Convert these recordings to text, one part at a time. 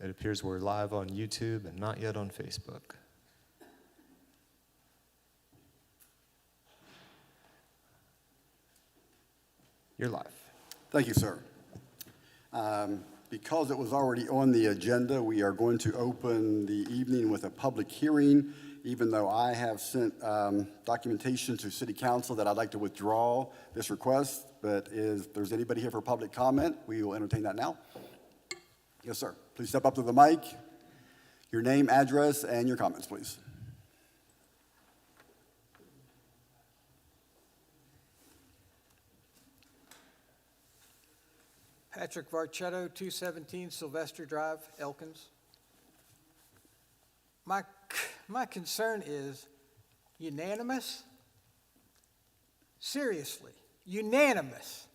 It appears we're live on YouTube and not yet on Facebook. You're live. Thank you, sir. Because it was already on the agenda, we are going to open the evening with a public hearing, even though I have sent documentation to City Council that I'd like to withdraw this request. But if there's anybody here for public comment, we will entertain that now. Yes, sir. Please step up to the mic. Your name, address, and your comments, please. Patrick Varchetto, 217 Sylvester Drive, Elkins. My concern is unanimous? Seriously, unanimous.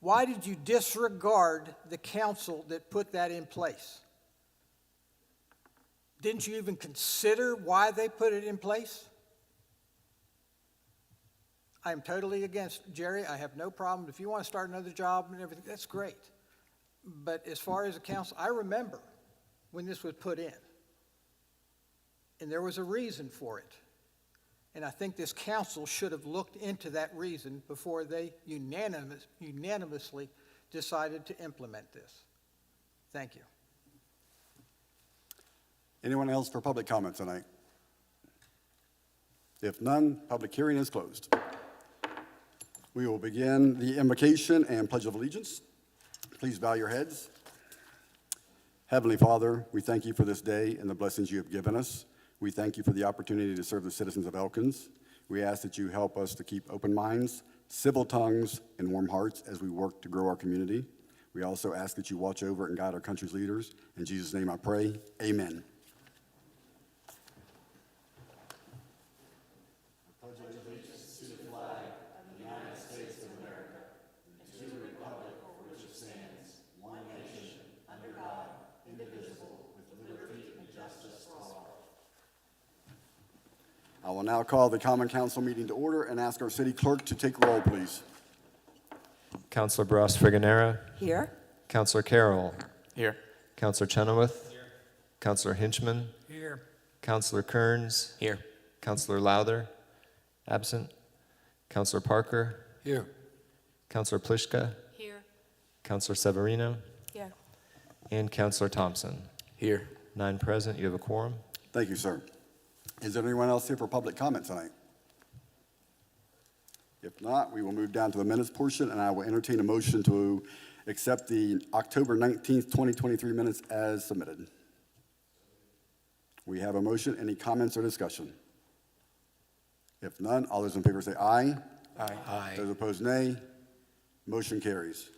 Why did you disregard the council that put that in place? Didn't you even consider why they put it in place? I'm totally against Jerry. I have no problem. If you want to start another job and everything, that's great. But as far as the council, I remember when this was put in. And there was a reason for it. And I think this council should have looked into that reason before they unanimously decided to implement this. Thank you. Anyone else for public comment tonight? If none, public hearing is closed. We will begin the invocation and pledge of allegiance. Please bow your heads. Heavenly Father, we thank you for this day and the blessings you have given us. We thank you for the opportunity to serve the citizens of Elkins. We ask that you help us to keep open minds, civil tongues, and warm hearts as we work to grow our community. We also ask that you watch over and guide our country's leaders. In Jesus' name I pray, amen. I will now call the Common Council meeting to order and ask our city clerk to take roll, please. Councilor Barros-Friganera. Here. Councilor Carroll. Here. Councilor Chenoweth. Here. Councilor Hinchman. Here. Councilor Kearns. Here. Councilor Lowther. Absent. Councilor Parker. Here. Councilor Pliszka. Here. Councilor Severino. Here. And Councilor Thompson. Here. 9 present. You have a quorum. Thank you, sir. Is there anyone else here for public comment tonight? If not, we will move down to the minutes portion, and I will entertain a motion to accept the October 19th, 2023 minutes as submitted. We have a motion. Any comments or discussion? If none, all those in favor say aye. Aye. Aye. Those opposed, nay. Motion carries.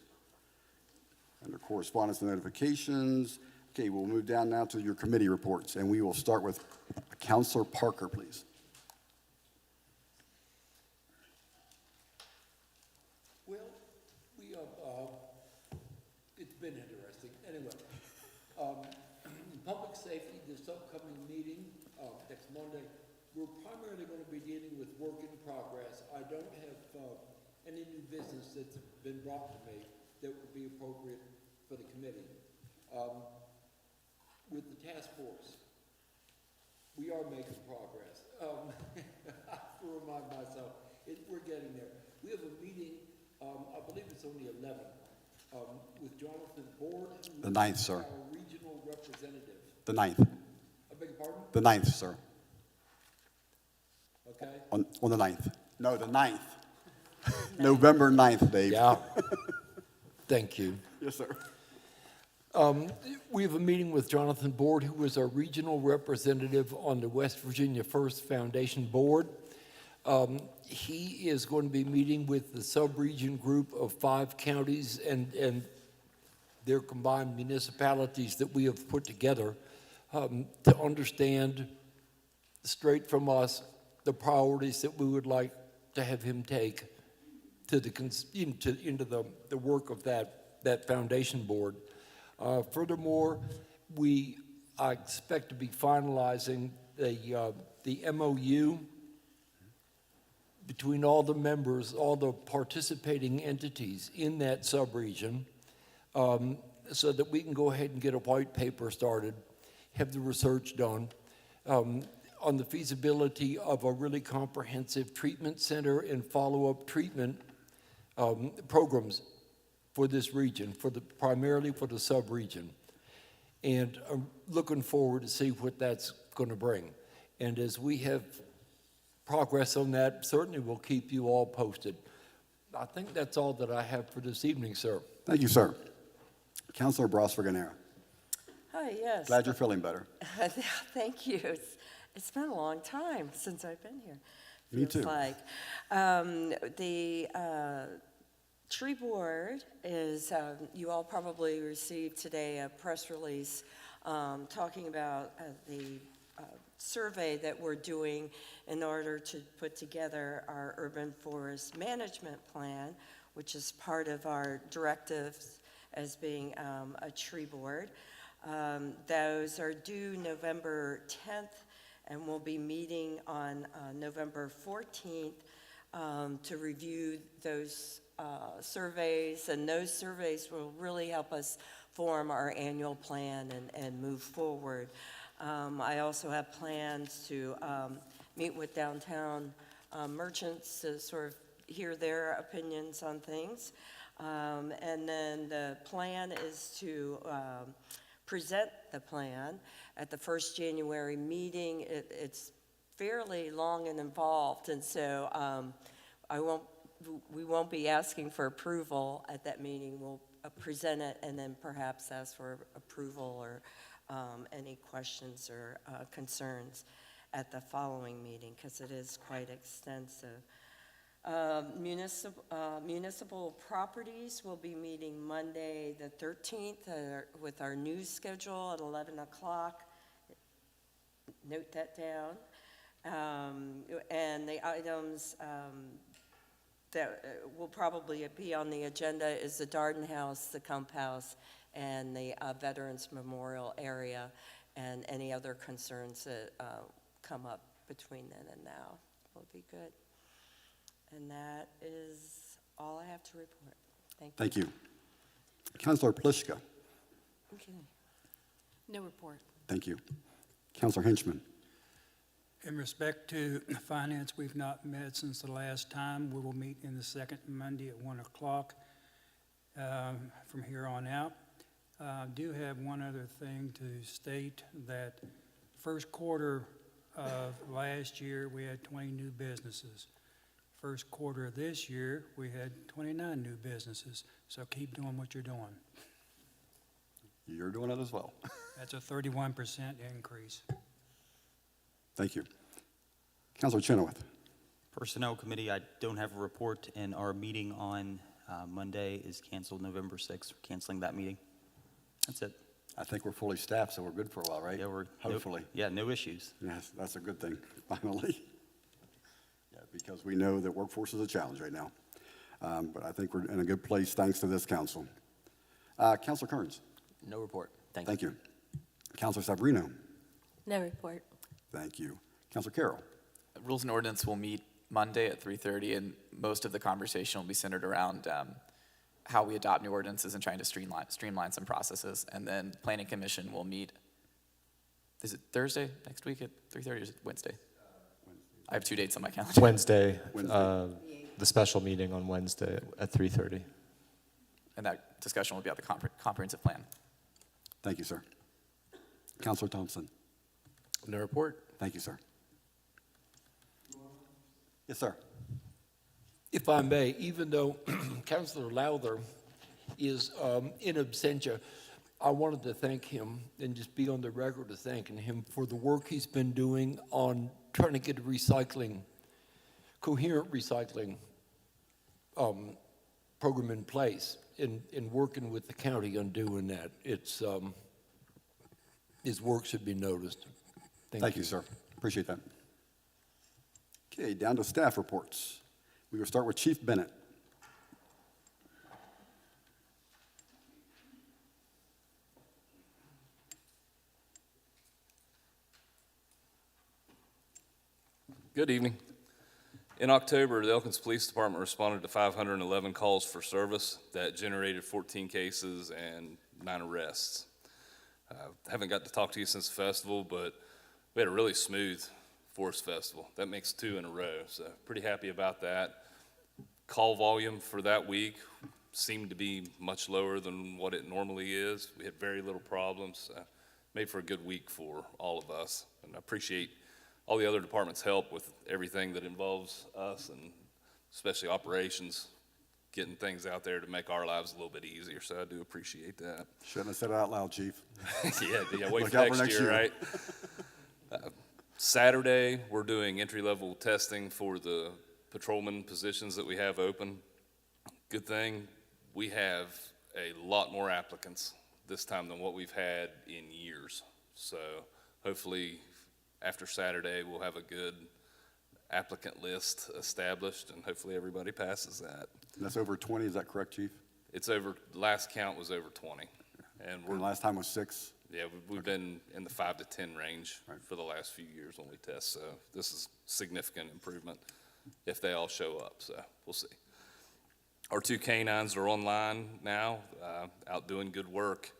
Under correspondence and notifications, okay, we'll move down now to your committee reports, and we will start with Councilor Parker, please. Well, it's been interesting. Anyway, public safety, this upcoming meeting next Monday, we're primarily going to be dealing with work in progress. I don't have any new business that's been brought to me that would be appropriate for the committee. With the task force, we are making progress. I have to remind myself, we're getting there. We have a meeting, I believe it's on the 11th, with Jonathan Board. The 9th, sir. Our regional representative. The 9th. I beg your pardon? The 9th, sir. Okay. On the 9th. No, the 9th. November 9th, Dave. Yeah. Thank you. Yes, sir. We have a meeting with Jonathan Board, who is our regional representative on the West Virginia First Foundation Board. He is going to be meeting with the sub-region group of 5 counties and their combined municipalities that we have put together to understand straight from us the priorities that we would like to have him take to into the work of that foundation board. Furthermore, I expect to be finalizing the MOU between all the members, all the participating entities in that subregion, so that we can go ahead and get a white paper started, have the research done on the feasibility of a really comprehensive treatment center and follow-up treatment programs for this region, primarily for the sub-region. And I'm looking forward to see what that's going to bring. And as we have progress on that, certainly we'll keep you all posted. I think that's all that I have for this evening, sir. Thank you, sir. Councilor Bros-Verganera. Hi, yes. Glad you're feeling better. Thank you. It's been a long time since I've been here. Me too. Feels like. The tree board is, you all probably received today a press release talking about the survey that we're doing in order to put together our urban forest management plan, which is part of our directives as being a tree board. Those are due November 10th, and we'll be meeting on November 14th to review those surveys, and those surveys will really help us form our annual plan and move forward. I also have plans to meet with downtown merchants to sort of hear their opinions on things. And then the plan is to present the plan at the first January meeting. It's fairly long and involved, and so we won't be asking for approval at that meeting. We'll present it and then perhaps ask for approval or any questions or concerns at the following meeting, because it is quite extensive. Municipal properties will be meeting Monday the 13th with our news schedule at 11 o'clock. Note that down. And the items that will probably be on the agenda is the Darden House, the Kump House, and the Veterans Memorial area, and any other concerns that come up between then and now will be good. And that is all I have to report. Thank you. Thank you. Councilor Pliszka. Okay. No report. Thank you. Councilor Henchman. In respect to finance, we've not met since the last time. We will meet in the second Monday at 1 o'clock from here on out. I do have one other thing to state, that first quarter of last year, we had 20 new businesses. First quarter of this year, we had 29 new businesses. So keep doing what you're doing. You're doing it as well. That's a 31% increase. Thank you. Councilor Chenoweth. Personnel Committee, I don't have a report, and our meeting on Monday is canceled November 6th. We're canceling that meeting. That's it. I think we're fully staffed, so we're good for a while, right? Yeah, Hopefully. no issues. Yes, that's a good thing, finally. Yeah, because we know that workforce is a challenge right now. But I think we're in a good place thanks to this council. Councilor Kearns. No report. Thank you. Councilor Sabrino. No report. Thank you. Councilor Carroll. Rules and Ordinance will meet Monday at 3:30, and most of the conversation will be centered around how we adopt new ordinances and trying to streamline some processes. And then Planning Commission will meet, is it Thursday next week at 3:30, or is it Wednesday? I have 2 dates on my calendar. Wednesday, Wednesday. the special meeting on Wednesday at 3:30. And that discussion will be about the comprehensive plan. Thank you, sir. Councilor Thompson. No report. Thank you, sir. Yes, sir. If I may, even though Councilor Lowther is in absentia, I wanted to thank him and just be on the record of thanking him for the work he's been doing on trying to get a coherent recycling program in place, in working with the county on doing that. It's his work should be noticed. Thank you, sir. Appreciate that. Okay, down to staff reports. We will start with Chief Bennett. Good evening. In October, the Elkins Police Department responded to 511 calls for service that generated 14 cases and 9 arrests. Haven't got to talk to you since the festival, but we had a really smooth Forest Festival. That makes 2 in a row, so pretty happy about that. Call volume for that week seemed to be much lower than what it normally is. We had very little problems. Made for a good week for all of us, and I appreciate all the other departments' help with everything that involves us, and especially operations, getting things out there to make our lives a little bit easier, so I do appreciate that. Shouldn't have said it out loud, Chief. Yeah, wait Look for out for next next year, year. right? Saturday, we're doing entry-level testing for the patrolman positions that we have open. Good thing, we have a lot more applicants this time than what we've had in years. So hopefully, after Saturday, we'll have a good applicant list established, and hopefully everybody passes that. That's over 20, is that correct, Chief? It's over, last count was over 20. And And last time was 6? yeah, we've been in the 5 to 10 range Right. for the last few years when we test, so this is significant improvement if they all show up, so we'll see. Our 2 canines are online now, out doing good work.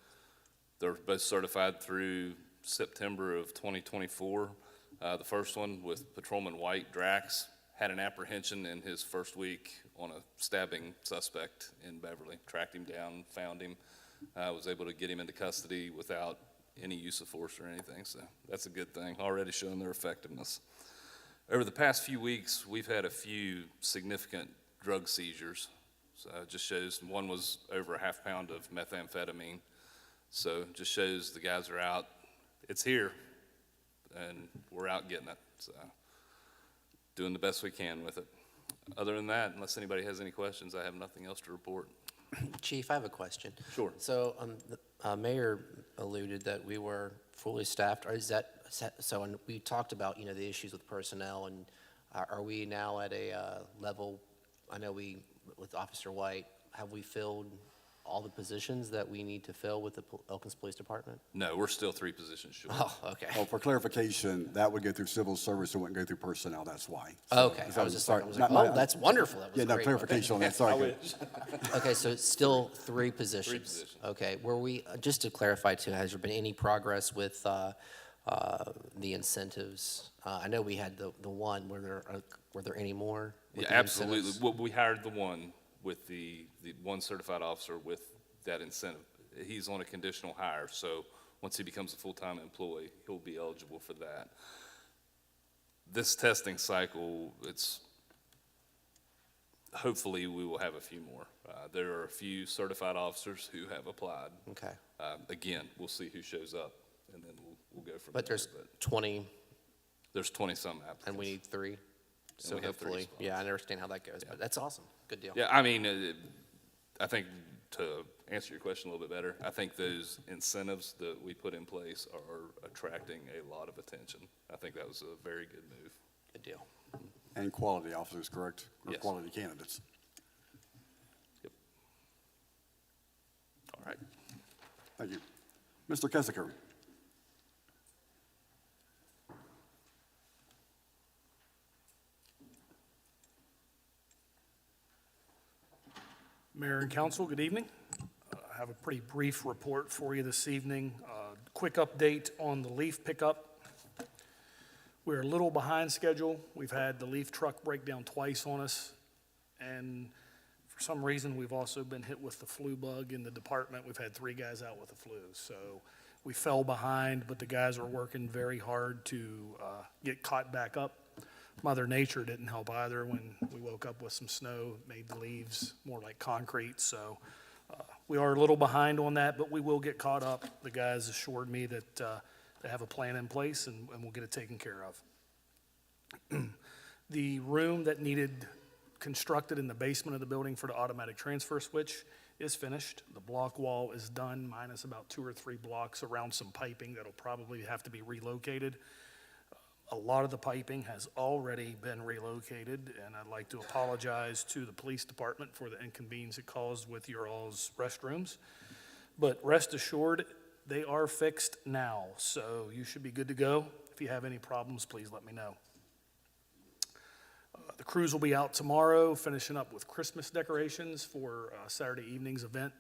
They're both certified through September of 2024. The first one with Patrolman White Drax had an apprehension in his first week on a stabbing suspect in Beverly. Tracked him down, found him, was able to get him into custody without any use of force or anything, so that's a good thing, already showing their effectiveness. Over the past few weeks, we've had a few significant drug seizures. So it just shows, one was over a half pound of methamphetamine. So it just shows the guys are out, it's here, and we're out getting it. So doing the best we can with it. Other than that, unless anybody has any questions, I have nothing else to report. Chief, I have a question. Sure. So, the Mayor alluded that we were fully staffed. Or is that, so, and we talked about, the issues with personnel, and are we now at a level, I know with Officer White, have we filled all the positions that we need to fill with the Elkins Police Department? No, we're still 3 positions short. Oh, okay. Oh, for clarification, that would go through civil service, it wouldn't go through personnel, that's why. So, Okay, is I that- was just sorry, like, not my- that's wonderful, that was Yeah, no, great. clarification on that, sorry. Okay, so it's still 3 positions? positions. Okay, were we, just to clarify too, has there been any progress with the incentives? I know we had the one, were there any more? with Yeah, the absolutely. incentives? Well, we hired the one with the one certified officer with that incentive. He's on a conditional hire, so once he becomes a full-time employee, he'll be eligible for that. This testing cycle, hopefully we will have a few more. There are a few certified officers who have applied. Okay, Again, we'll see who shows up, and then we'll go from there. but there's 20 There's 20-some applicants. and we need 3? So we have 3 hopefully, spots. yeah, I understand how that goes, but that's awesome, good deal. Yeah, I mean, I think to answer your question a little bit better, I think those incentives that we put in place are attracting a lot of attention. I think that was a very good move. Good deal. And quality officers, correct? Or Yes. quality candidates. Yep. All right. Thank you. Mr. Kessiker. Mayor and council, good evening. I have a pretty brief report for you this evening. Quick update on the leaf pickup. We're a little behind schedule. We've had the leaf truck break down twice on us, and for some reason, we've also been hit with the flu bug in the department. We've had 3 guys out with the flu, so we fell behind, but the guys are working very hard to get caught back up. Mother Nature didn't help either. When we woke up with some snow, made the leaves more like concrete, so we are a little behind on that, but we will get caught up. The guys assured me that they have a plan in place, and we'll get it taken care of. The room that needed constructed in the basement of the building for the automatic transfer switch is finished. The block wall is done, minus about 2 or 3 blocks around some piping that'll probably have to be relocated. A lot of the piping has already been relocated, and I'd like to apologize to the police department for the inconvenience it caused with your all's restrooms. But rest assured, they are fixed now, so you should be good to go. If you have any problems, please let me know. The crews will be out tomorrow, finishing up with Christmas decorations for Saturday evening's event.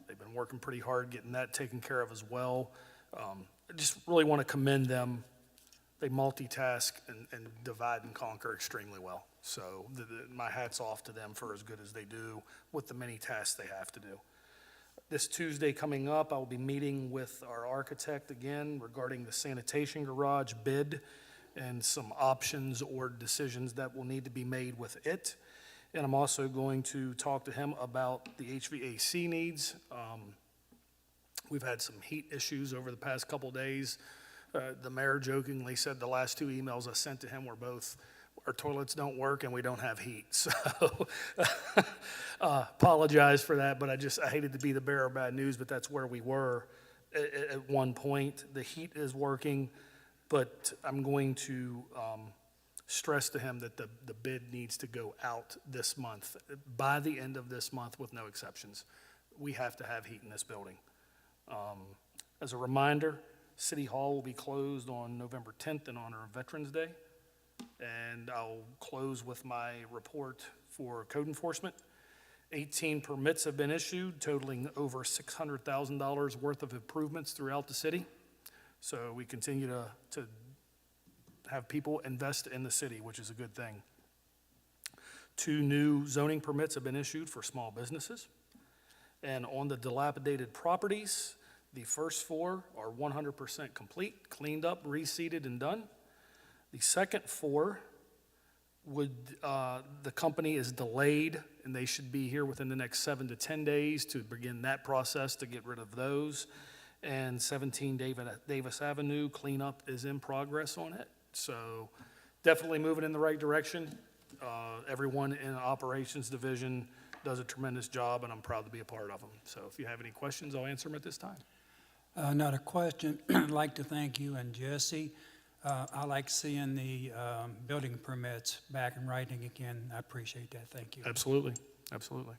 They've been working pretty hard getting that taken care of as well. I just really want to commend them. They multitask and divide and conquer extremely well. So my hat's off to them for as good as they do with the many tasks they have to do. This Tuesday coming up, I will be meeting with our architect again regarding the sanitation garage bid and some options or decisions that will need to be made with it. And I'm also going to talk to him about the HVAC needs. We've had some heat issues over the past couple days. The mayor jokingly said the last 2 emails I sent to him were both, our toilets don't work and we don't have heat. So apologize for that, but I hated to be the bearer of bad news, but that's where we were at one point. The heat is working, but I'm going to stress to him that the bid needs to go out this month, by the end of this month with no exceptions. We have to have heat in this building. As a reminder, City Hall will be closed on November 10th in honor of Veterans Day. And I'll close with my report for code enforcement. 18 permits have been issued, totaling over $600,000 worth of improvements throughout the city. So we continue to have people invest in the city, which is a good thing. 2 new zoning permits have been issued for small businesses. And on the dilapidated properties, the first 4 are 100% complete, cleaned up, reseeded, and done. The second 4 the company is delayed, and they should be here within the next 7 to 10 days to begin that process to get rid of those. And 17 Davis Avenue cleanup is in progress on it. So definitely moving in the right direction. Everyone in the operations division does a tremendous job, and I'm proud to be a part of them. So if you have any questions, I'll answer them at this time. Not a question. I'd like to thank you and Jesse. I like seeing the building permits back in writing again. I appreciate that. Thank you. Absolutely, absolutely.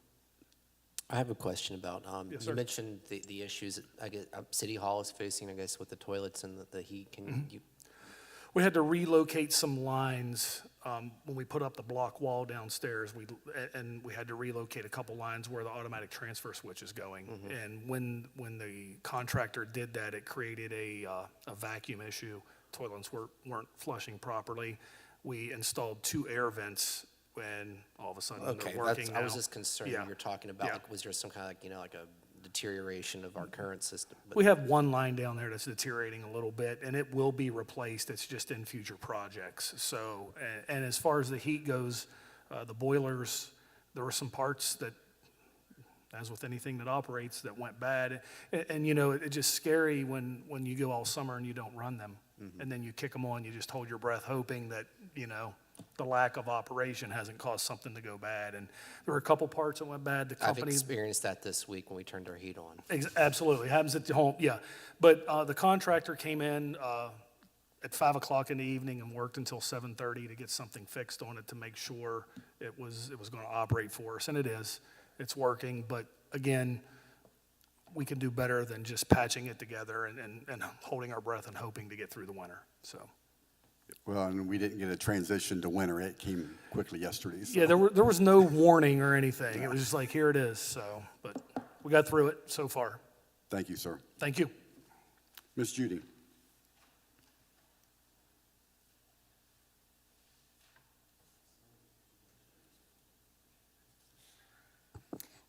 I have a question about, Yes, you sir. mentioned the issues that I guess City Hall is facing, I guess, with the toilets and the heat. Can you, We had to relocate some lines when we put up the block wall downstairs. And we had to relocate a couple lines where the automatic transfer switch is going. And when the contractor did that, it created a vacuum issue. Toilets weren't flushing properly. We installed 2 air vents when all of a sudden okay, they're working now. I was just concerned Yeah. you're talking about, Yeah. like, was there some kind of, like, like a deterioration of our current system? But We have one line down there that's deteriorating a little bit, and it will be replaced. It's just in future projects. So, and as far as the heat goes, the boilers, there were some parts that, as with anything that operates, that went bad. And it's just scary when you go all summer and you don't run them. And then you kick them on, you just hold your breath hoping that, the lack of operation hasn't caused something to go bad. And there were a couple parts that went bad. The I've company. experienced that this week when we turned our heat on. Absolutely, happens at the home, yeah. But the contractor came in at 5 o'clock in the evening and worked until 7:30 to get something fixed on it to make sure it was going to operate for us, and it is. It's working, but again, we can do better than just patching it together and holding our breath and hoping to get through the winter, so. Well, and we didn't get a transition to winter. It came quickly yesterday. So. Yeah, there was no warning or anything. It was just like, here it is, so, but we got through it so far. Thank you, sir. Thank you. Ms. Judy.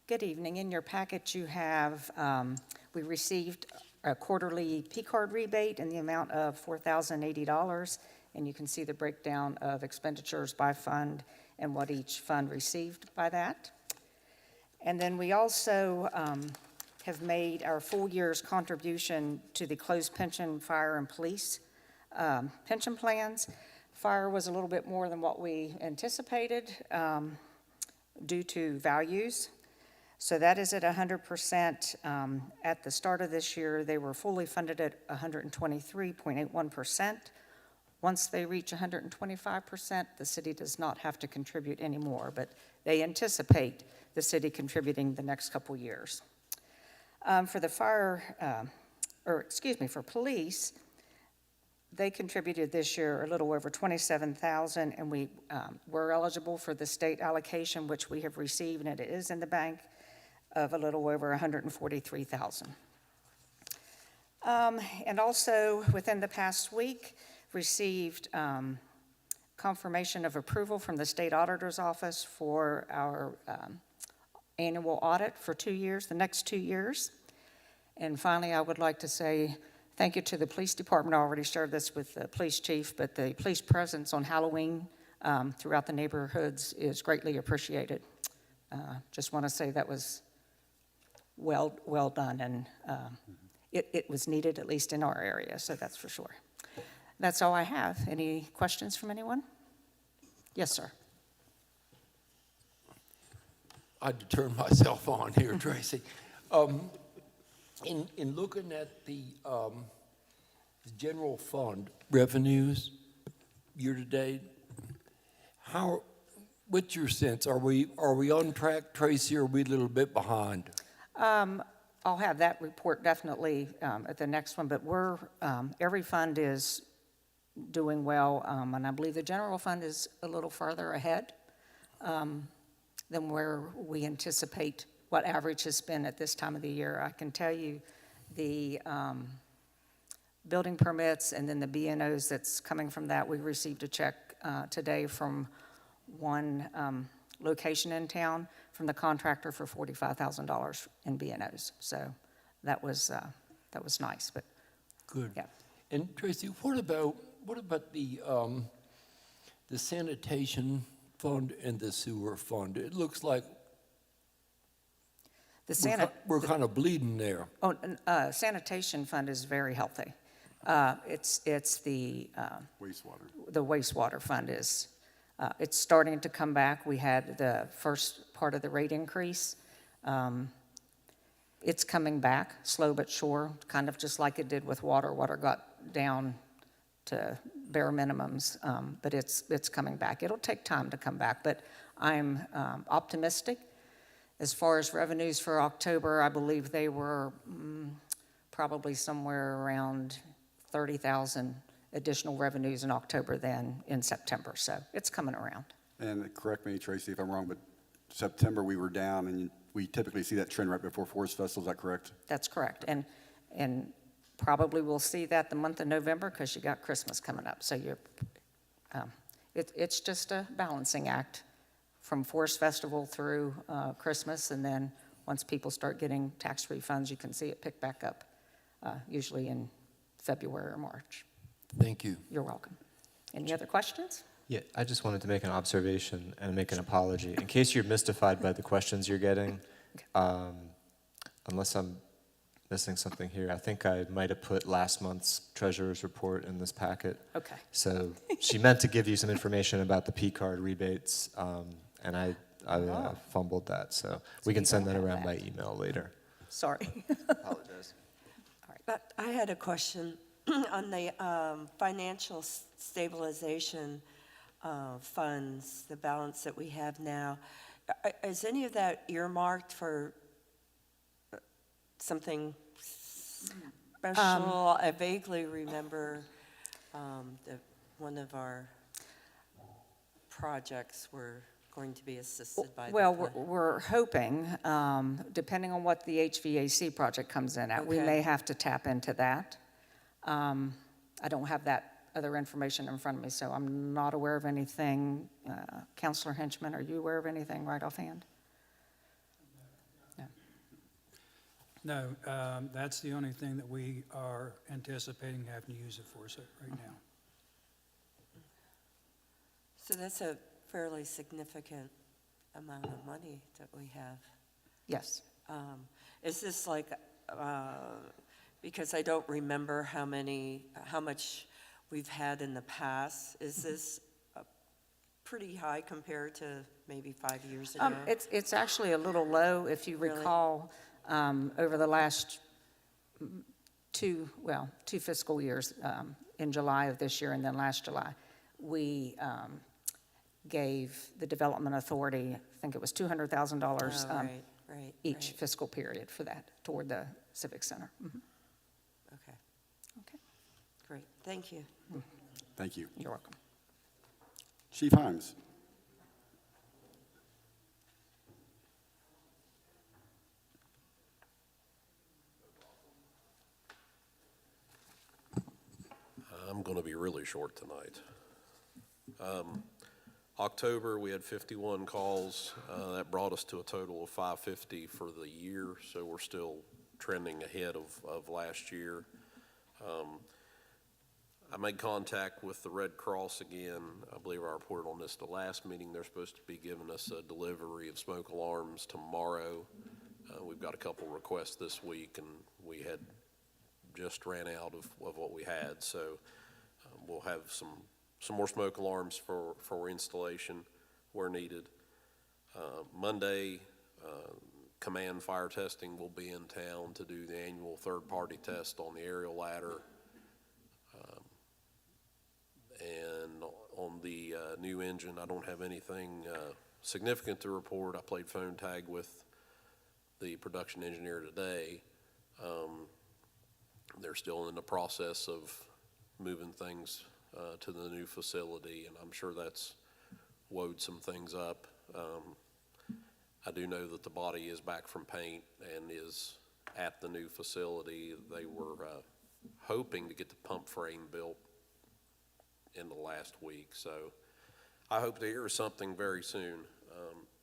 Good evening. In your packet, you have, we received a quarterly P-card rebate in the amount of $4,080, and you can see the breakdown of expenditures by fund and what each fund received by that. And then we also have made our full year's contribution to the closed pension, fire, and police pension plans. Fire was a little bit more than what we anticipated due to values. So that is at 100%. At the start of this year, they were fully funded at 123.81%. Once they reach 125%, the city does not have to contribute anymore, but they anticipate the city contributing the next couple years. For the for police, they contributed this year a little over $27,000, and we were eligible for the state allocation, which we have received, and it is in the bank. of a little over $143,000. And also, within the past week, received confirmation of approval from the State Auditor's Office for our annual audit for 2 years, the next 2 years. And finally, I would like to say thank you to the police department. I already shared this with the police chief, but the police presence on Halloween throughout the neighborhoods is greatly appreciated. Just want to say that was well done, and it was needed, at least in our area, so that's for sure. That's all I have. Any questions from anyone? Yes, sir. I had to turn myself on here, Tracy. In looking at the general fund revenues year-to-date, what's your sense? Are we on track, Tracy, or are we a little bit behind? I'll have that report definitely at the next one, but every fund is doing well, and I believe the general fund is a little farther ahead than where we anticipate what average has been at this time of the year. I can tell you the building permits and then the B&Os that's coming from that, we received a check today from one location in town from the contractor for $45,000 in B&Os. So that was nice, but Good. yeah. And Tracy, what about the sanitation fund and the sewer fund? It looks like we're kind of bleeding there. Sanitation fund is very healthy. It's the Wastewater. the wastewater fund is, it's starting to come back. We had the first part of the rate increase. It's coming back, slow but sure, kind of just like it did with water. Water got down to bare minimums, but it's coming back. It'll take time to come back, but I'm optimistic. As far as revenues for October, I believe they were probably somewhere around 30,000 additional revenues in October than in September, so it's coming around. And correct me, Tracy, if I'm wrong, but September we were down, and we typically see that trend right before Forest Festival, is that correct? That's correct, and probably we'll see that the month of November because you got Christmas coming up, so it's just a balancing act from Forest Festival through Christmas, and then once people start getting tax refunds, you can see it pick back up, usually in February or March. Thank you. You're welcome. Any other questions? Yeah, I just wanted to make an observation and make an apology. In case you're mystified by the questions you're getting, unless I'm missing something here, I think I might have put last month's treasurer's report in this packet. Okay. So she meant to give you some information about the P-card rebates, and I fumbled that. So we can send that around by email later. Sorry. Apologize. But I had a question on the financial stabilization funds, the balance that we have now. Is any of that earmarked for something special? I vaguely remember that one of our projects were going to be assisted by the Well, fund. we're hoping, depending on what the HVAC project comes in at, we Okay. may have to tap into that. I don't have that other information in front of me, so I'm not aware of anything. Counselor Henchman, are you aware of anything right offhand? No. No, that's the only thing that we are anticipating having to use it for right now. So that's a fairly significant amount of money that we have. Yes. Is this like, because I don't remember how much we've had in the past, is this pretty high compared to maybe 5 years ago? It's actually a little low, if you Really? recall, over the last two fiscal years, in July of this year and then last July, we gave the Development Authority, I think it was $200,000 Right. each fiscal period for that, toward the Civic Center. Mhm. Okay, Okay, great, thank you. Thank you. you're welcome. Chief Himes. really short tonight. October, we had 51 calls. That brought us to a total of 550 for the year, so we're still trending ahead of last year. I made contact with the Red Cross again. I believe I reported on this the last meeting. They're supposed to be giving us a delivery of smoke alarms tomorrow. We've got a couple requests this week, and we had just ran out of what we had. So we'll have some more smoke alarms for installation where needed. Monday, command fire testing will be in town to do the annual third-party test on the aerial ladder. And on the new engine, I don't have anything significant to report. I played phone tag with the production engineer today. They're still in the process of moving things to the new facility, and I'm sure that's woed some things up. I do know that the body is back from paint and is at the new facility. They were hoping to get the pump frame built in the last week, so I hope to hear something very soon.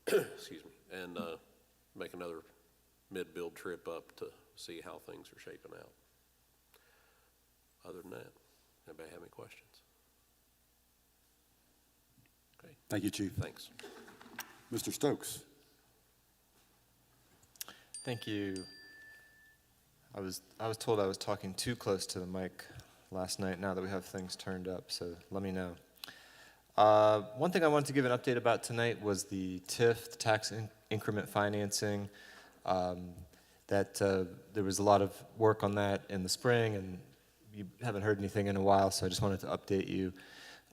Excuse me, and make another mid-build trip up to see how things are shaping out. Other than that, anybody have any questions? Okay. Thank you, Chief. Thanks. Mr. Stokes. Thank you. I was told I was talking too close to the mic last night, now that we have things turned up, so let me know. One thing I wanted to give an update about tonight was the TIF, the tax increment financing. There was a lot of work on that in the spring, and you haven't heard anything in a while, so I just wanted to update you.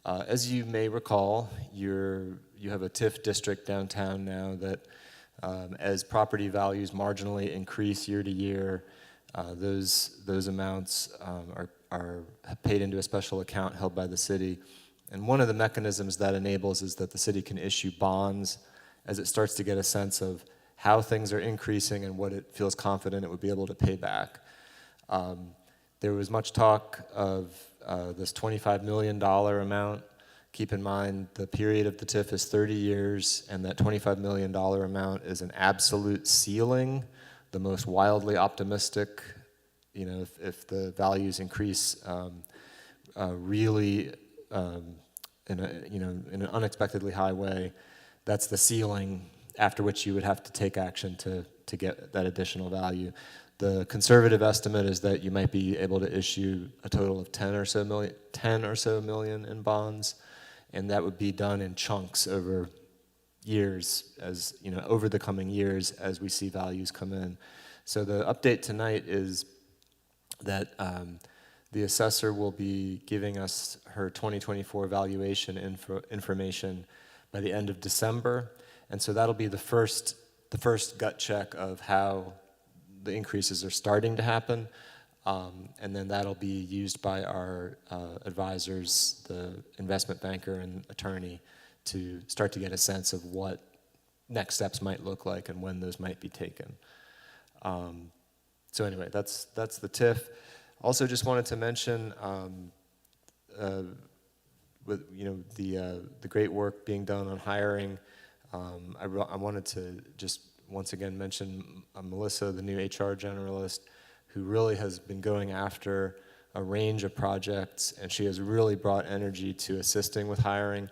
As you may recall, you have a TIF district downtown now that as property values marginally increase year to year, those amounts are paid into a special account held by the city. And one of the mechanisms that enables is that the city can issue bonds as it starts to get a sense of how things are increasing and what it feels confident it would be able to pay back. There was much talk of this $25 million amount. Keep in mind the period of the TIF is 30 years, and that $25 million amount is an absolute ceiling, the most wildly optimistic. You know, if the values increase really in an unexpectedly high way, that's the ceiling after which you would have to take action to get that additional value. The conservative estimate is that you might be able to issue a total of 10 or so million in bonds, and that would be done in chunks over years, as you know, over the coming years as we see values come in. So the update tonight is that the assessor will be giving us her 2024 valuation information by the end of December, and so that'll be the first gut check of how the increases are starting to happen, and then that'll be used by our advisors, the investment banker and attorney, to start to get a sense of what next steps might look like and when those might be taken. So anyway, that's the TIF. Also, just wanted to mention, with the great work being done on hiring, I wanted to just once again mention Melissa, the new HR generalist, who really has been going after a range of projects, and she has really brought energy to assisting with hiring.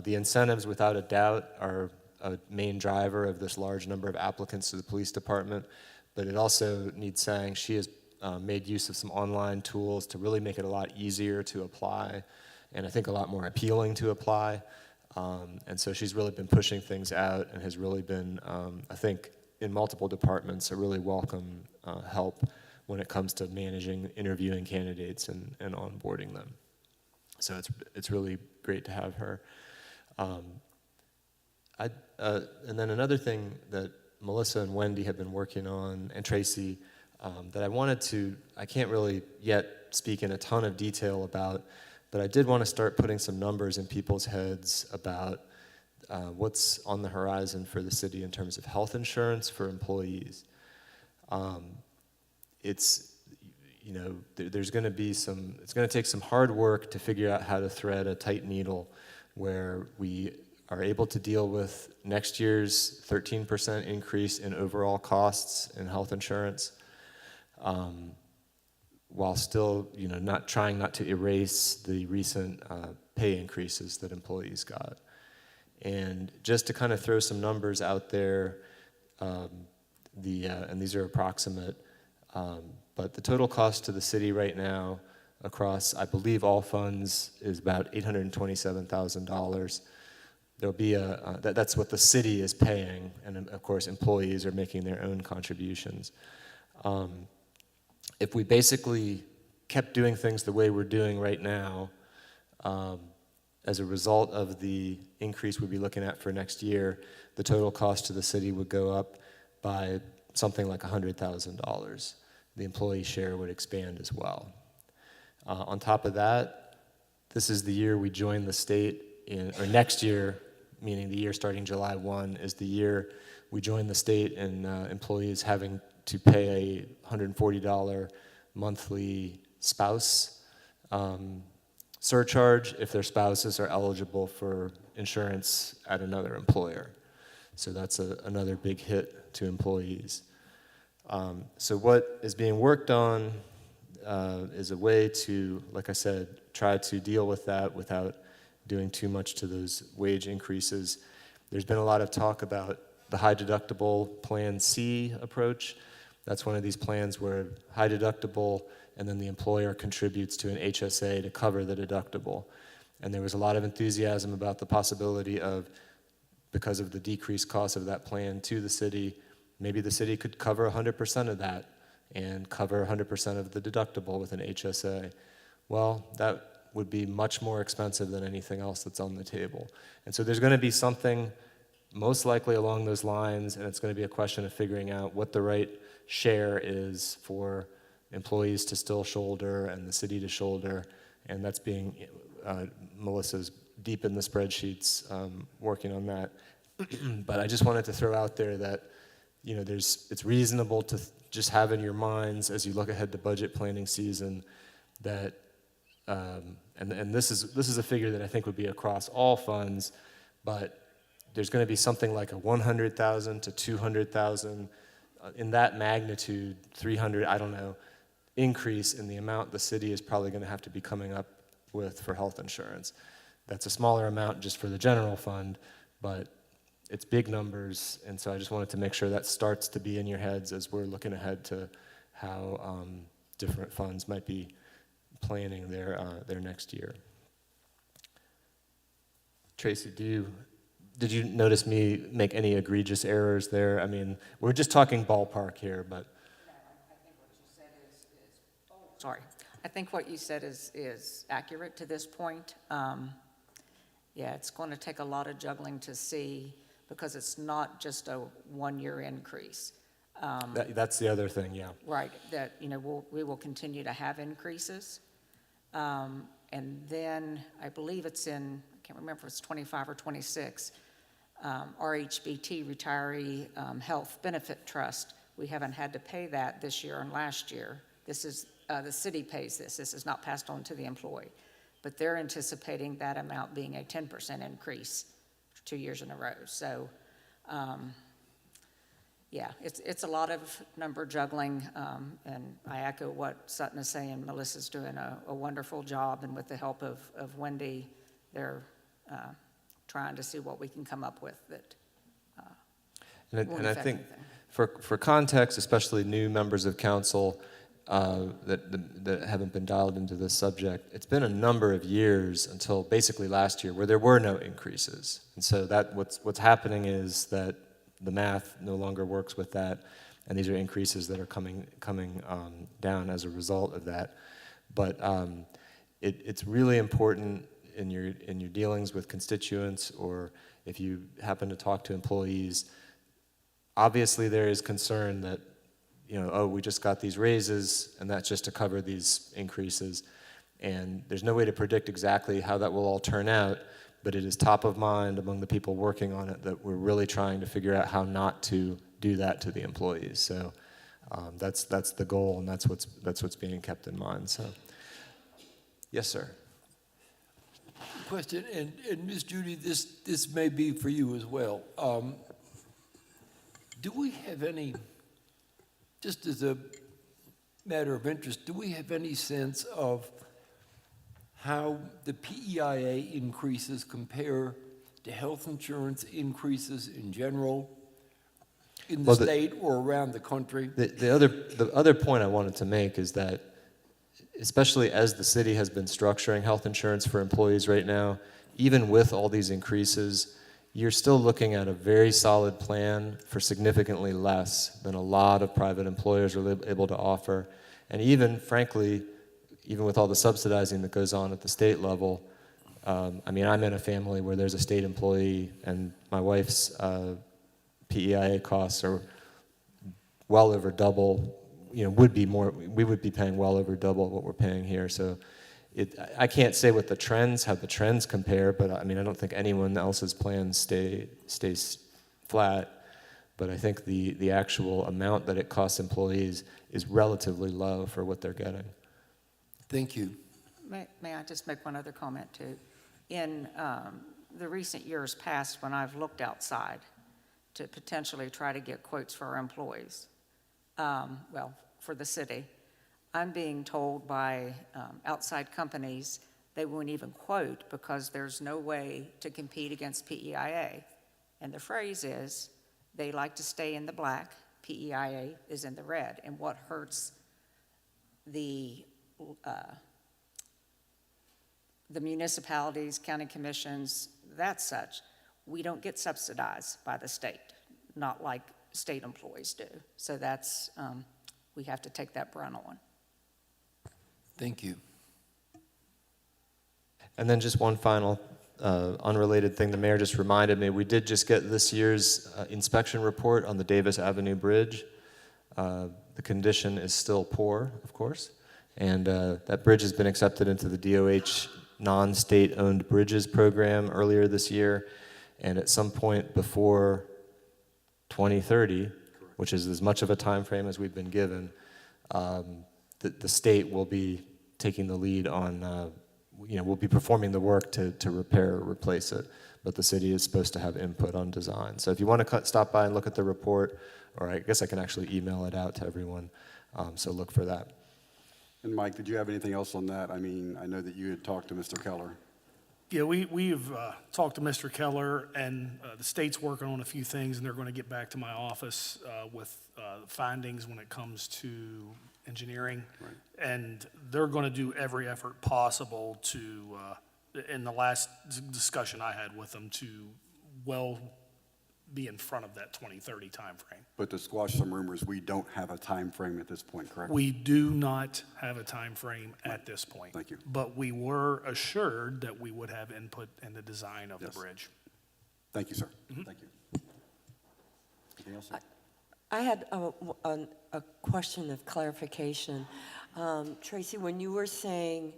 The incentives, without a doubt, are a main driver of this large number of applicants to the police department, but it also needs saying she has made use of some online tools to really make it a lot easier to apply, and I think a lot more appealing to apply. And so she's really been pushing things out and has really been, I think, in multiple departments, a really welcome help when it comes to managing, interviewing candidates and onboarding them. So it's really great to have her. And then another thing that Melissa and Wendy have been working on, and Tracy, that I can't really yet speak in a ton of detail about, but I did want to start putting some numbers in people's heads about what's on the horizon for the city in terms of health insurance for employees. there's going to be it's going to take some hard work to figure out how to thread a tight needle where we are able to deal with next year's 13% increase in overall costs in health insurance, while still, not trying not to erase the recent pay increases that employees got. And just to kind of throw some numbers out there, and these are approximate, but the total cost to the city right now across, I believe, all funds is about $827,000. There'll be that's what the city is paying, and of course employees are making their own contributions. If we basically kept doing things the way we're doing right now, as a result of the increase we'd be looking at for next year, the total cost to the city would go up by something like $100,000. The employee share would expand as well. On top of that, this is the year we join the state or next year, meaning the year starting July 1, is the year we join the state in employees having to pay a $140 monthly spouse surcharge if their spouses are eligible for insurance at another employer. So that's another big hit to employees. So what is being worked on is a way to, like I said, try to deal with that without doing too much to those wage increases. There's been a lot of talk about the high deductible Plan C approach. That's one of these plans where high deductible and then the employer contributes to an HSA to cover the deductible. And there was a lot of enthusiasm about the possibility of, because of the decreased cost of that plan to the city, maybe the city could cover 100% of that and cover 100% of the deductible with an HSA. Well, that would be much more expensive than anything else that's on the table. And so there's going to be something most likely along those lines, and it's going to be a question of figuring out what the right share is for employees to still shoulder and the city to shoulder, and that's being, Melissa's deep in the spreadsheets working on that. But I just wanted to throw out there that, it's reasonable to just have in your minds as you look ahead to budget planning season that, and this is a figure that I think would be across all funds, but there's going to be something like a 100,000 to 200,000 in that magnitude, 300, I don't know, increase in the amount the city is probably going to have to be coming up with for health insurance. That's a smaller amount just for the general fund, but it's big numbers, and so I just wanted to make sure that starts to be in your heads as we're looking ahead to how different funds might be planning their next year. Tracy, did you notice me make any egregious errors there? I mean, we're just talking ballpark here, but. I think what you said is accurate to this point. Yeah, it's going to take a lot of juggling to see, because it's not just a one-year increase. That's the other thing, yeah. Right, that, we will continue to have increases. And then I believe it's in, I can't remember if it's 25 or 26, RHBT, Retiree Health Benefit Trust. We haven't had to pay that this year and last year. This is, the city pays this. This is not passed on to the employee. But they're anticipating that amount being a 10% increase 2 years in a row. So, yeah, it's a lot of number juggling, and I echo what Sutton is saying. Melissa's doing a wonderful job, and with the help of Wendy, they're trying to see what we can come up with that And I think for context, especially new members of council that haven't been dialed into this subject, it's been a number of years until basically last year where there were no increases. And so what's happening is that the math no longer works with that, and these are increases that are coming down as a result of that. But it's really important in your dealings with constituents, or if you happen to talk to employees. Obviously, there is concern that, we just got these raises, and that's just to cover these increases. And there's no way to predict exactly how that will all turn out, but it is top of mind among the people working on it that we're really trying to figure out how not to do that to the employees. So That's the goal, and that's what's being kept in mind. So, yes, sir. Question, and Ms. Judy, this may be for you as well. Do we have any, just as a matter of interest, do we have any sense of how the PEIA increases compare to health insurance increases in general in the Well, state or around the country? The other point I wanted to make is that, especially as the city has been structuring health insurance for employees right now, even with all these increases, you're still looking at a very solid plan for significantly less than a lot of private employers are able to offer. And even, frankly, even with all the subsidizing that goes on at the state level, I mean, I'm in a family where there's a state employee, and my wife's PEIA costs are well over double, we would be paying well over double what we're paying here. So I can't say what how the trends compare, but I mean, I don't think anyone else's plans stays flat. But I think the actual amount that it costs employees is relatively low for what they're getting. Thank you. May I just make one other comment, too? In the recent years past, when I've looked outside to potentially try to get quotes for our employees, for the city, I'm being told by outside companies they won't even quote because there's no way to compete against PEIA. And the phrase is, they like to stay in the black, PEIA is in the red. And what hurts the municipalities, county commissions, that's such, we don't get subsidized by the state, not like state employees do. So that's, we have to take that brunt on. Thank you. And then just one final unrelated thing the mayor just reminded me, we did just get this year's inspection report on the Davis Avenue Bridge. The condition is still poor, of course, and that bridge has been accepted into the DOH non-state-owned bridges program earlier this year, and at some point before 2030, which is as much of a time frame as we've been given, the state will be taking the lead on, we'll be performing the work to repair or replace it, but the city is supposed to have input on design. So if you want to stop by and look at the report, or I guess I can actually email it out to everyone, so look for that. And Mike, did you have anything else on that? I mean, I know that you had talked to Mr. Keller. Yeah, we've talked to Mr. Keller, and the state's working on a few things, and they're going to get back to my office with findings when it comes to engineering. Right. And they're going to do every effort possible to, in the last discussion I had with them, to be in front of that 2030 timeframe. But to squash some rumors, we don't have a time frame at this point, correct? We do not have a time frame at this point. Thank you. But we were assured that we would have input in the design of the bridge. Thank you, sir. Thank you. Anything else? I had a question of clarification. Tracy, when you were saying,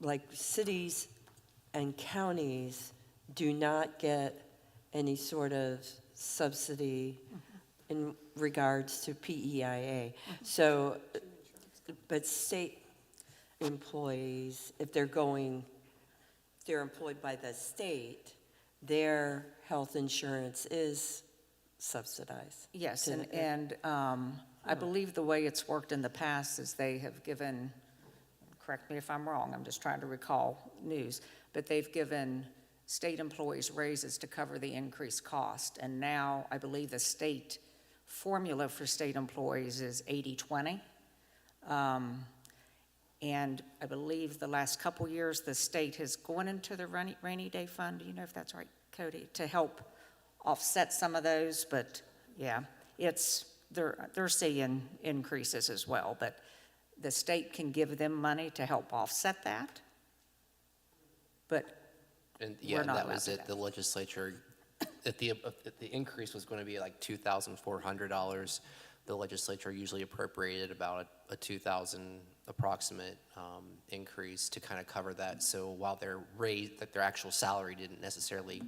like cities and counties do not get any sort of subsidy in regards to PEIA. So, but state employees, if they're employed by the state, their health insurance is subsidized. Yes, and I believe the way it's worked in the past is they have given, correct me if I'm wrong, I'm just trying to recall news, but they've given state employees raises to cover the increased cost. And now I believe the state formula for state employees is 80-20. And I believe the last couple years, the state has gone into the rainy day fund. Do you know if that's right, Cody? To help offset some of those, but yeah, they're seeing increases as well, but the state can give them money to help offset that. But And yeah, that was it. The legislature, if the increase was going to be like $2,400, the legislature usually appropriated about a $2,000 approximate increase to kind of cover that. So while their actual salary didn't necessarily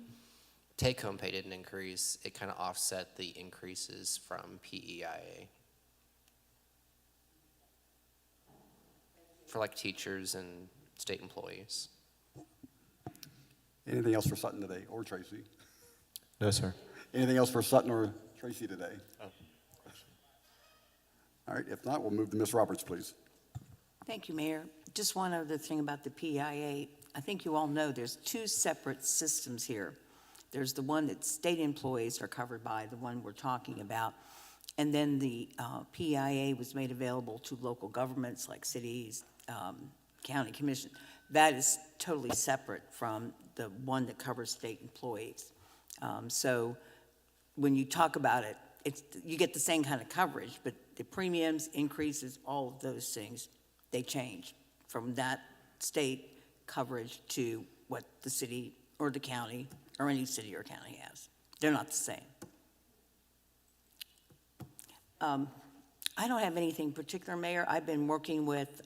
take-home pay didn't increase, it kind of offset the increases from PEIA. For like teachers and state employees. Anything else for Sutton today, or Tracy? No, sir. Anything else for Sutton or Tracy today? All right, if not, we'll move to Ms. Roberts, please. Thank you, Mayor. Just one other thing about the PIA. I think you all know there's two separate systems here. There's the one that state employees are covered by, the one we're talking about, and then the PIA was made available to local governments like cities, county commission. That is totally separate from the one that covers state employees. So when you talk about it, you get the same kind of coverage, but the premiums, increases, all of those things, they change from that state coverage to what the city or the county or any city or county has. They're not the same. I don't have anything particular, Mayor. I've been working with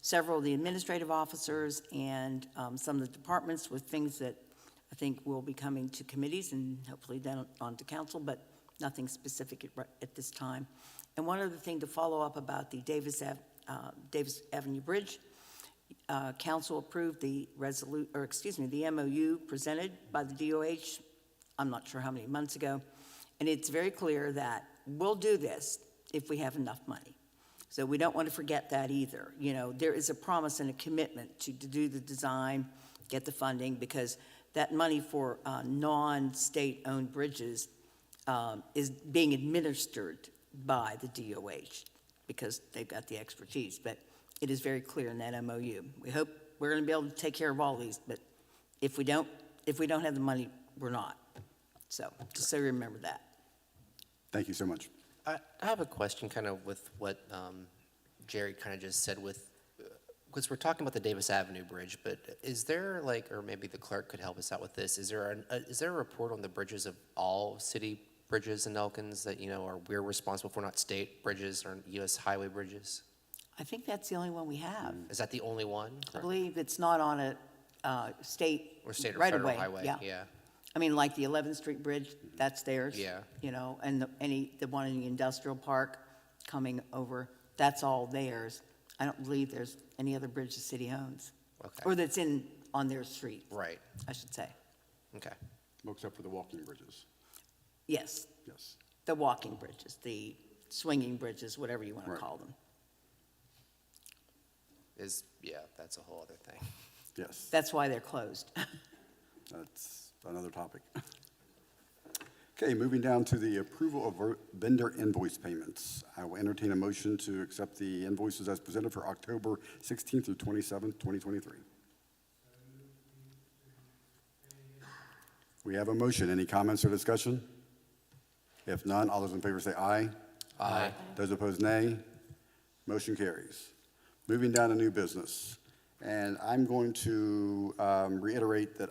several of the administrative officers and some of the departments with things that I think will be coming to committees and hopefully then on to council, but nothing specific at this time. And one other thing to follow up about the Davis Avenue Bridge, council approved the the MOU presented by the DOH, I'm not sure how many months ago, and it's very clear that we'll do this if we have enough money. So we don't want to forget that either. You know, there is a promise and a commitment to do the design, get the funding, because that money for non-state-owned bridges is being administered by the DOH because they've got the expertise. But it is very clear in that MOU. We hope we're going to be able to take care of all these, but if we don't have the money, we're not. So just so you remember that. Thank you so much. I have a question kind of with what Jerry kind of just said with, because we're talking about the Davis Avenue Bridge, but is there like, or maybe the clerk could help us out with this, is there a report on the bridges of all city bridges in Elkins that, you know, are we're responsible for, not state bridges or U.S. highway bridges? I think that's the only one we have. Is that the only one? I believe it's not on a state Or state or right federal away. highway, yeah. I mean, like the 11th Street Bridge, that's theirs. Yeah. You know, and the one in the industrial park coming over, that's all theirs. I don't believe there's any other bridge the city owns. Okay. Or that's on their street, Right, I should say. okay. Except for the walking bridges. Yes, Yes. the walking bridges, the swinging bridges, whatever you want to Right. call them. Yeah, that's a whole other thing. Yes, That's why they're closed. that's another topic. Okay, moving down to the approval of vendor invoice payments. I will entertain a motion to accept the invoices as presented for October 16th through 27th, 2023. We have a motion. Any comments or discussion? If none, all those in favor say aye. Aye. Those opposed, nay. Motion carries. Moving down to new business. And I'm going to reiterate that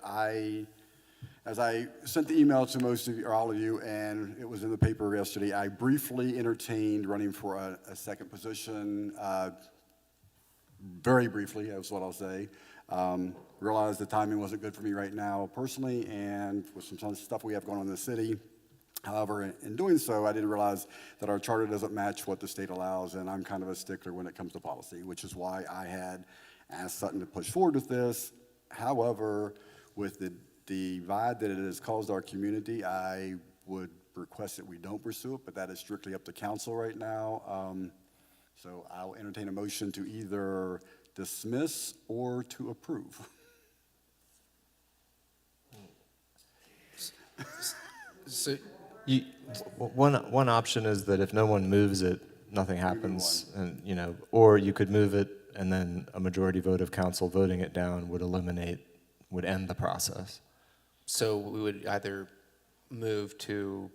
as I sent the email to most of you, or all of you, and it was in the paper yesterday, I briefly entertained running for a second position, very briefly, that's what I'll say. Realized the timing wasn't good for me right now personally, and with some stuff we have going on in the city. However, in doing so, I didn't realize that our charter doesn't match what the state allows, and I'm kind of a stickler when it comes to policy, which is why I had asked Sutton to push forward with this. However, with the divide that it has caused our community, I would request that we don't pursue it, but that is strictly up to council right now. So I'll entertain a motion to either dismiss or to approve. So, One option is that if no one moves it, nothing happens, and, you know, or you could move it and then a majority vote of council voting it down would end the process. so we would either move to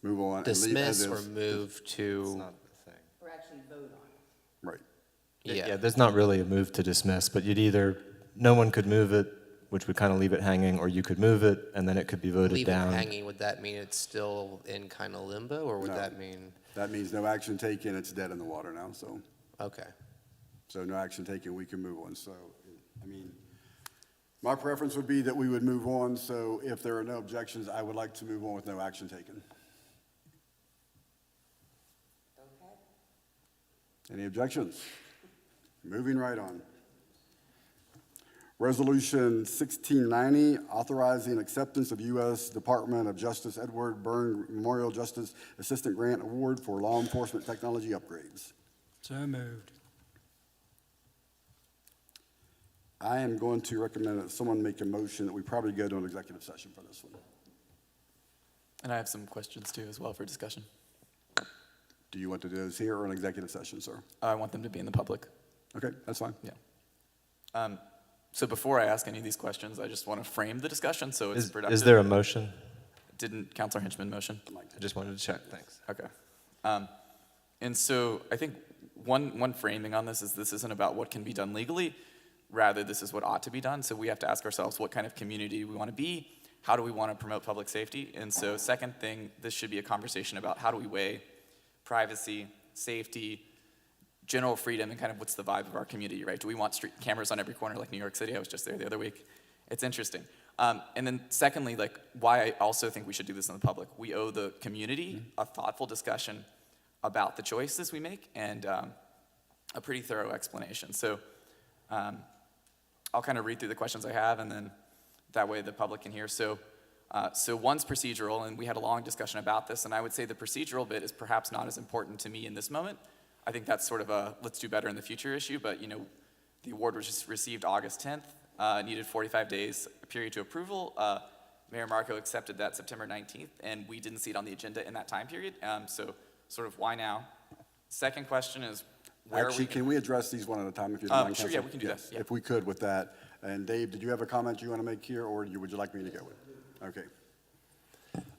Move on. and leave dismiss as or is. move It's to, not the thing. Or actually vote on it. Right. yeah. There's not really a move to dismiss, but no one could move it, which would kind of leave it hanging, or you could move it and then it could be voted Leave it down. hanging, would that mean it's still in kind of limbo, or would No. that mean, That means no action taken, it's dead in the water now, so. okay. So no action taken, we can move on. So, I mean, My preference would be that we would move on, so if there are no objections, I would like to move on with no action taken. Any objections? Moving right on. Resolution 1690, authorizing acceptance of U.S. Department of Justice Edward Byrne Memorial Justice Assistant Grant Award for law enforcement technology upgrades. So moved. I am going to recommend that someone make a motion that we probably go to an executive session for this one. And I have some questions too as well for discussion. Do you want to do those here or an executive session, sir? I want them to be in the public. Okay, that's fine. Yeah. So before I ask any of these questions, I just want to frame the discussion so it's productive. Is there a motion? Didn't Counselor Hinchman motion? I just wanted to check, thanks. Okay. And so I think one framing on this isn't about what can be done legally, rather this is what ought to be done. So we have to ask ourselves what kind of community we want to be, how do we want to promote public safety? And so second thing, this should be a conversation about how do we weigh privacy, safety, general freedom, and kind of what's the vibe of our community, right? Do we want street cameras on every corner like New York City? I was just there the other week. It's interesting. And then secondly, like why I also think we should do this in the public. We owe the community a thoughtful discussion about the choices we make and a pretty thorough explanation. So I'll kind of read through the questions I have, and then that way the public can hear. So one's procedural, and we had a long discussion about this, and I would say the procedural bit is perhaps not as important to me in this moment. I think that's sort of a let's do better in the future issue, but the award was just received August 10th, needed 45 days, a period to approval. Mayor Marco accepted that September 19th, and we didn't see it on the agenda in that time period, so sort of why now? Second question is where Actually, can we address these one at a time if you don't mind, Sure, Counselor? yeah, we can do that. Yes, Yeah. if we could with that. And Dave, did you have a comment you want to make here, or would you like me to go with? Okay.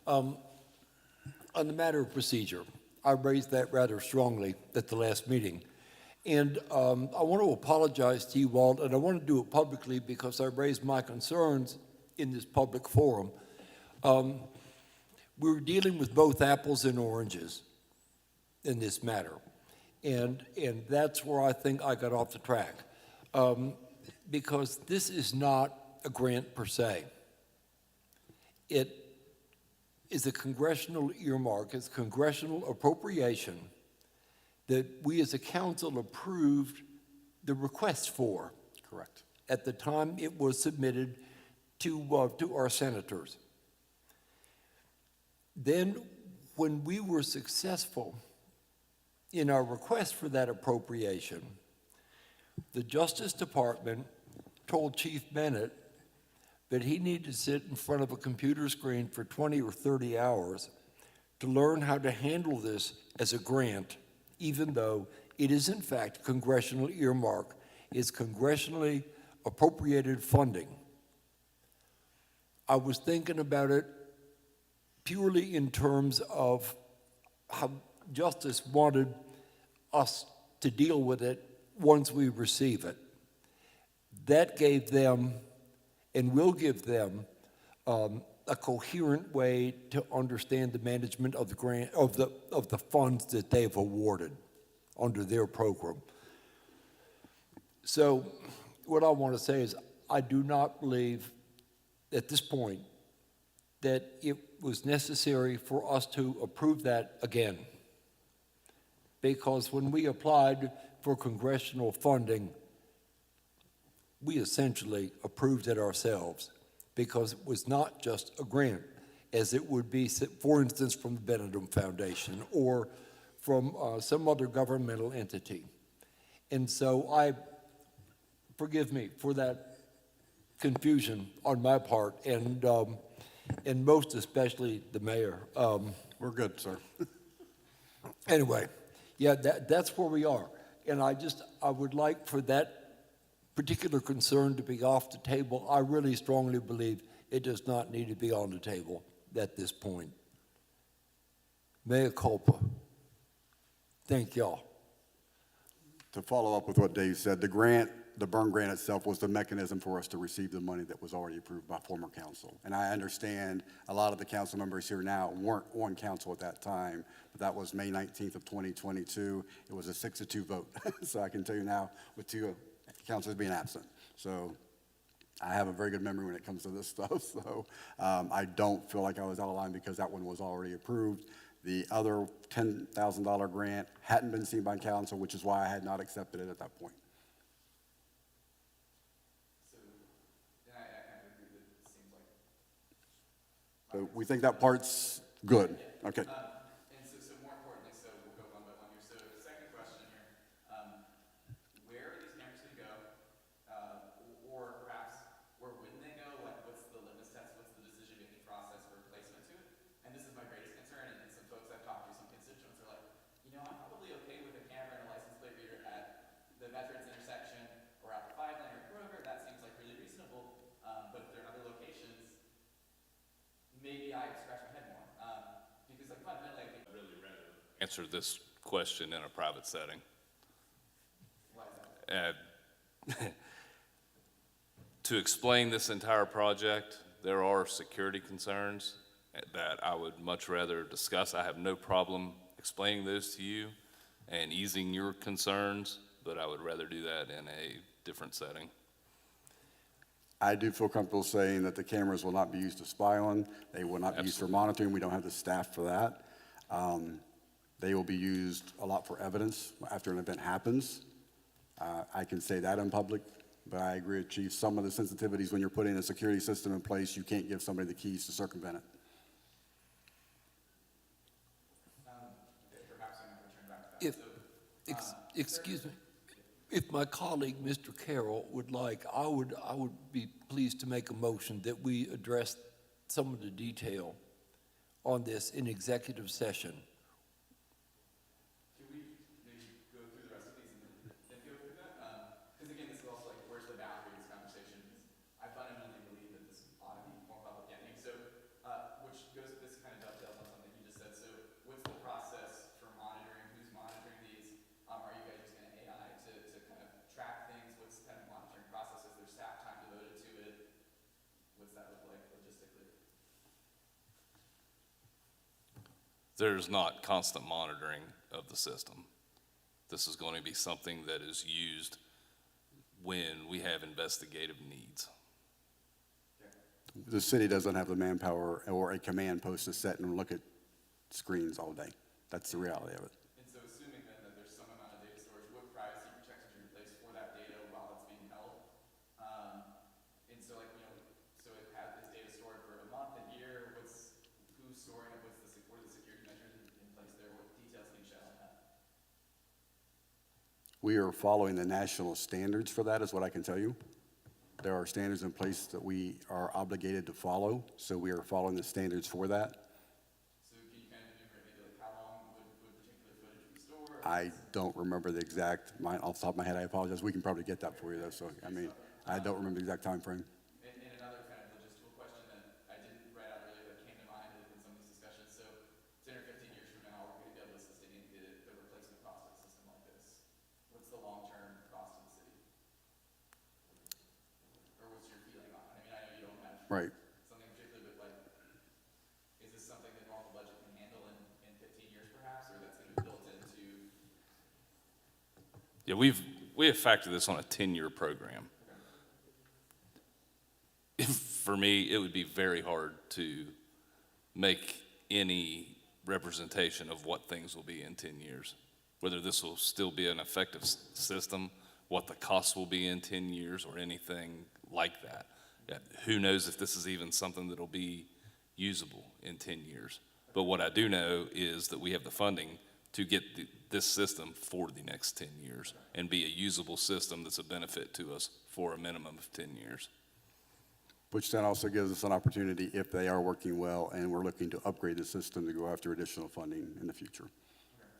On the matter of procedure, I raised that rather strongly at the last meeting. And I want to apologize to you all, and I want to do it publicly because I raised my concerns in this public forum. We're dealing with both apples and oranges in this matter. And that's where I think I got off the track. Because this is not a grant per se. It is a congressional earmark, it's congressional appropriation that we as a council approved the request for. Correct. At the time it was submitted to our senators. Then when we were successful in our request for that appropriation, the Justice Department told Chief Bennett that he needed to sit in front of a computer screen for 20 or 30 hours to learn how to handle this as a grant, even though it is in fact congressional earmark, it's congressionally appropriated funding. I was thinking about it purely in terms of how Justice wanted us to deal with it once we receive it. That gave them, and will give them, a coherent way to understand the management of the grant, of the funds that they've awarded under their program. So what I want to say is I do not believe at this point that it was necessary for us to approve that again. Because when we applied for congressional funding, we essentially approved it ourselves because it was not just a grant, as it would be, for instance, from the Benedum Foundation or from some other governmental entity. And so forgive me for that confusion on my part, and most especially the mayor. We're good, sir. Anyway, yeah, that's where we are. And I would like for that particular concern to be off the table. I really strongly believe it does not need to be on the table at this point. Mea culpa. Thank y'all. To follow up with what Dave said, the Byrne grant itself was the mechanism for us to receive the money that was already approved by former council. And I understand a lot of the council members here now weren't on council at that time, but that was May 19th of 2022. It was a 6-2 vote. So I can tell you now with two councilors being absent. So I have a very good memory when it comes to this stuff, so I don't feel like I was out of line because that one was already approved. The other $10,000 grant hadn't been seen by council, which is why I had not accepted it at that point. So, yeah, I kind of agree that it seems like. So we think that part's good. Okay. And so more importantly, so we'll go one by one here. So second question here, where are these cameras going to go? Or perhaps where wouldn't they go? Like what's the litmus test? What's the decision-making process for placement to it? And this is my greatest concern, and some folks I've talked to, some constituents are like, I'm probably okay with a camera and a license plate reader at the Veterans intersection or at the 5-lane or Kroger. That seems like really reasonable. But if there are other locations, maybe I scratch my head more. Because like fundamentally, I think I'd really rather answer this question in a private setting. why is that? To explain this entire project, there are security concerns that I would much rather discuss. I have no problem explaining those to you and easing your concerns, but I would rather do that in a different setting. I do feel comfortable saying that the cameras will not be used to spy on. They will not be used for monitoring. We don't have the staff for that. They will be used a lot for evidence after an event happens. I can say that in public, but I agree with Chief. Some of the sensitivities when you're putting a security system in place, you can't give somebody the keys to circumvent it. Perhaps I'm going to return back to that. Excuse me, if my colleague, Mr. Carroll, would like, I would be pleased to make a motion that we address some of the detail on this in executive session. Should we maybe go through the rest of these and then go through that? Because again, this is also like, where's the boundary of this conversation? Because I fundamentally believe that this ought to be more public. Yeah, so, which goes, this kind of dovetails on something you just said. So what's the process for monitoring? Who's monitoring these? Are you guys using an AI to kind of track things? What's kind of monitoring process? Is there staff time devoted to it? What's that look like logistically? There's not constant monitoring of the system. This is going to be something that is used when we have investigative needs. The city doesn't have the manpower or a command post to sit and look at screens all day. That's the reality of it. And so assuming then that there's some amount of data storage, what privacy protections are in place for that data while it's being held? And so like, so it has this data stored for a month, a year, who's storing it, what are the security measures in place there? What details can you share on that? We are following the national standards for that, is what I can tell you. There are standards in place that we are obligated to follow, so we are following the standards for that. So can you kind of enumerate maybe like how long would particular footage be stored? I don't remember the exact, off the top of my head, I apologize. We can probably get that for you though, so, I don't remember the exact time frame. And another kind of logistical question that I didn't write out earlier that came to mind in some of these discussions. So 10 or 15 years from now, we're going to be able to sustain the replacement cost of a system like this. What's the long-term cost to the city? Or what's your feeling on it? I know you don't have Right. something particular, but like, is this something that normal budget can handle in 15 years perhaps, or that's going to be built into? Yeah, we have factored this on a 10-year program. For me, it would be very hard to make any representation of what things will be in 10 years, whether this will still be an effective system, what the costs will be in 10 years, or anything like that. Yeah, who knows if this is even something that'll be usable in 10 years. But what I do know is that we have the funding to get this system for the next 10 years and be a usable system that's a benefit to us for a minimum of 10 years. Which then also gives us an opportunity, if they are working well and we're looking to upgrade the system, to go after additional funding in the future.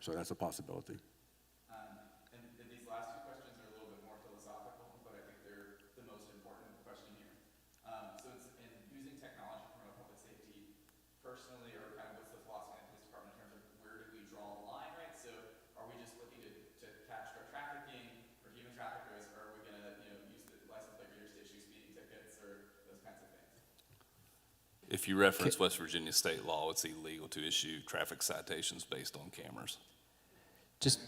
So that's a possibility. And these last two questions are a little bit more philosophical, but I think they're the most important question here. So it's in using technology to promote public safety personally, or kind of what's the philosophy in the police department in terms of where do we draw the line, right? So are we just looking to catch drug trafficking or human traffickers, or are we going to use the license plate readers to issue speeding tickets or those kinds of things? If you reference West Virginia state law, it's illegal to issue traffic citations based on cameras. Just,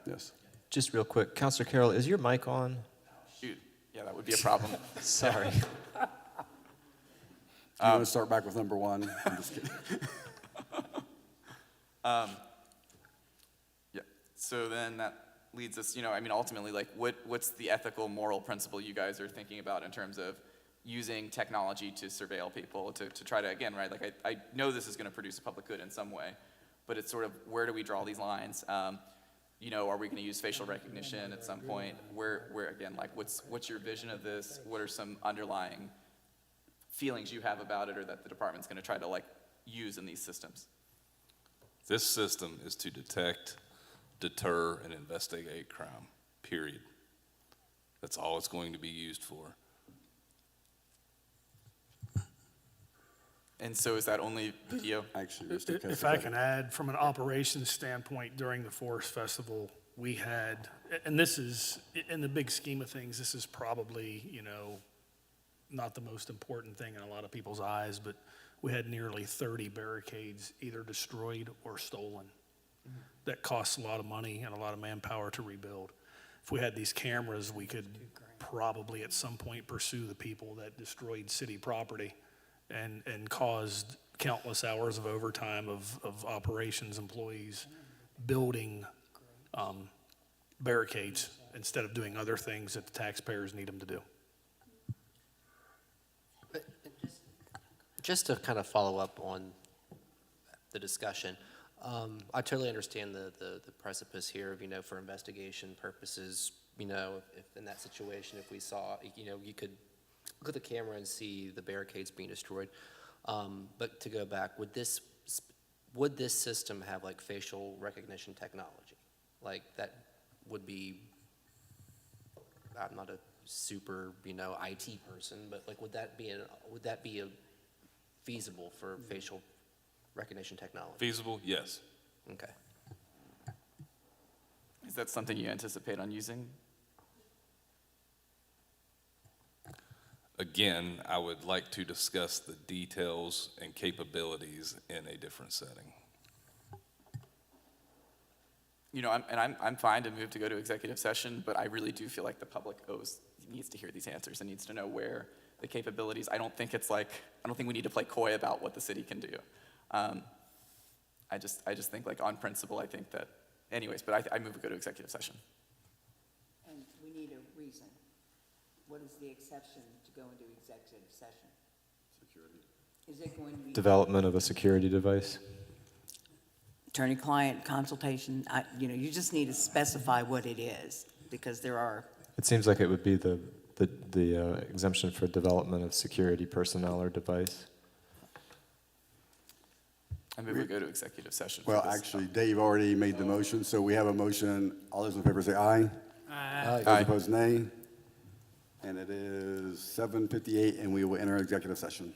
Yes. just real quick, Counselor Carroll, is your mic on? Shoot. Yeah, that would be a problem. Sorry. Do you want to start back with number one? I'm just kidding. Yeah, so then that leads us, I mean, ultimately, like, what's the ethical, moral principle you guys are thinking about in terms of using technology to surveil people, to try to, again, right, like, I know this is going to produce a public good in some way, but it's sort of, where do we draw these lines? Are we going to use facial recognition at some point? Where again, like, what's your vision of this? What are some underlying feelings you have about it, or that the department's going to try to, like, use in these systems? This system is to detect, deter, and investigate crime, period. That's all it's going to be used for. And so is that only video? Actually, Mr. If I can add, from an operations standpoint, during the Forest Festival, we had, and this is, in the big scheme of things, this is probably, not the most important thing in a lot of people's eyes, but we had nearly 30 barricades either destroyed or stolen. That costs a lot of money and a lot of manpower to rebuild. If we had these cameras, we could probably at some point pursue the people that destroyed city property and caused countless hours of overtime of operations employees building barricades instead of doing other things that the taxpayers need them to do. Just to kind of follow up on the discussion, I totally understand the precipice here of, for investigation purposes, if in that situation, if we saw, you could look at the camera and see the barricades being destroyed. But to go back, would this system have like facial recognition technology? Like that would be, I'm not a super, IT person, but like, would that be a feasible for facial recognition technology? Feasible? Yes. Okay. Is that something you anticipate on using? Again, I would like to discuss the details and capabilities in a different setting. I'm fine to move to go to executive session, but I really do feel like the public needs to hear these answers and needs to know where the capabilities. I don't think we need to play coy about what the city can do. I just think, like, on principle, I think that, anyways, but I move to go to executive session. And we need a reason. What is the exception to go into executive session? Security. Is it going to be? Development of a security device. Attorney-client consultation, you just need to specify what it is, because there are. It seems like it would be the exemption for development of security personnel or device. I move to go to executive session. Well, actually, Dave already made the motion, so we have a motion. All those in favor say aye. Aye. Those opposed, nay. And it is 7:58, and we will enter executive session.